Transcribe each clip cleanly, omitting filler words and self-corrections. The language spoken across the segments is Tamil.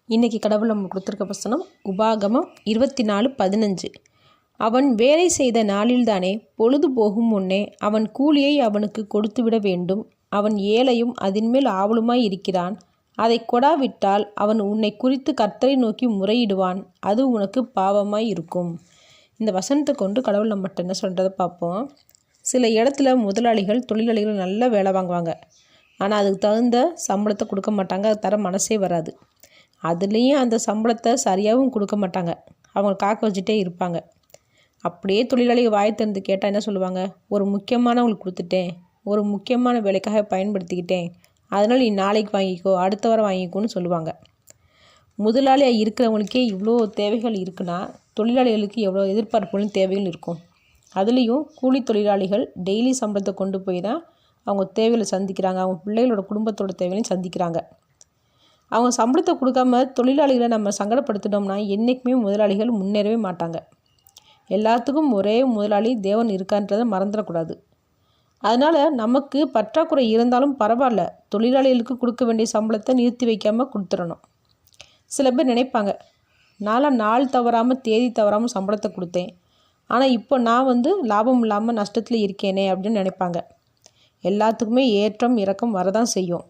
இன்றைக்கி கடவுள் நம்ம கொடுத்துருக்க வசனம் உபாகமம் 24:15. அவன் வேலை செய்த நாளில்தானே பொழுது போகும் முன்னே அவன் கூலியை அவனுக்கு கொடுத்துவிட வேண்டும். அவன் ஏழையும் அதின்மேல் ஆவலுமாய் இருக்கிறான். அதை கொடாவிட்டால் அவன் உன்னை குறித்து கர்த்தரை நோக்கி முறையிடுவான். அது உனக்கு பாவமாய் இருக்கும். இந்த வசனத்தை கொண்டு கடவுள் நம்மகிட்ட என்ன சொல்கிறத பார்ப்போம். சில இடத்துல முதலாளிகள் தொழிலாளிகள் நல்லா வேலை வாங்குவாங்க. ஆனால் அதுக்கு தகுந்த சம்பளத்தை கொடுக்க மாட்டாங்க. அது தர மனசே வராது. அதுலேயும் அந்த சம்பளத்தை சரியாகவும் கொடுக்க மாட்டாங்க. அவங்க காக்க வச்சுட்டே இருப்பாங்க. அப்படியே தொழிலாளிகள் வாய் திறந்து கேட்டால் என்ன சொல்லுவாங்க? ஒரு முக்கியமானவங்களுக்கு கொடுத்துட்டேன், ஒரு முக்கியமான வேலைக்காக பயன்படுத்திக்கிட்டேன், அதனால் நீ நாளைக்கு வாங்கிக்கோ, அடுத்த வாரம் வாங்கிக்கோன்னு சொல்லுவாங்க. முதலாளியாக இருக்கிறவங்களுக்கே இவ்வளோ தேவைகள் இருக்குன்னா தொழிலாளிகளுக்கு எவ்வளோ எதிர்பார்ப்புகளும் தேவைகள் இருக்கும். அதுலேயும் கூலி தொழிலாளிகள் டெய்லி சம்பளத்தை கொண்டு போய் தான் அவங்க தேவைகளை சந்திக்கிறாங்க. அவங்க பிள்ளைகளோட குடும்பத்தோட தேவைகளையும் சந்திக்கிறாங்க. அவங்க சம்பளத்தை கொடுக்காம தொழிலாளிகளை நம்ம சங்கடப்படுத்திட்டோம்னா என்றைக்குமே முதலாளிகள் முன்னேறவே மாட்டாங்க. எல்லாத்துக்கும் ஒரே முதலாளி தேவன் இருக்கான்றதை மறந்துடக்கூடாது. அதனால் நமக்கு பற்றாக்குறை இருந்தாலும் பரவாயில்ல, தொழிலாளிகளுக்கு கொடுக்க வேண்டிய சம்பளத்தை நிறுத்தி வைக்காமல் கொடுத்துடணும். சில பேர் நினைப்பாங்க, நாள் தவறாமல் தேதி தவறாமல் சம்பளத்தை கொடுத்தேன், ஆனால் இப்போ நான் லாபம் இல்லாமல் நஷ்டத்தில் இருக்கேனே அப்படின்னு நினைப்பாங்க. எல்லாத்துக்குமே ஏற்றம் இறக்கம் வரதான் செய்யும்.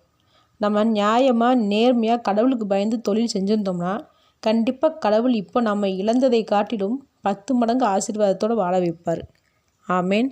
நம்ம நியாயமாக நேர்மையாக கடவுளுக்கு பயந்து தொழில் செஞ்சுருந்தோம்னா கண்டிப்பாக கடவுள் இப்போ நம்ம இழந்ததை காட்டிலும் 10 மடங்கு ஆசீர்வாதத்தோடு வாழ வைப்பார். ஆமேன்.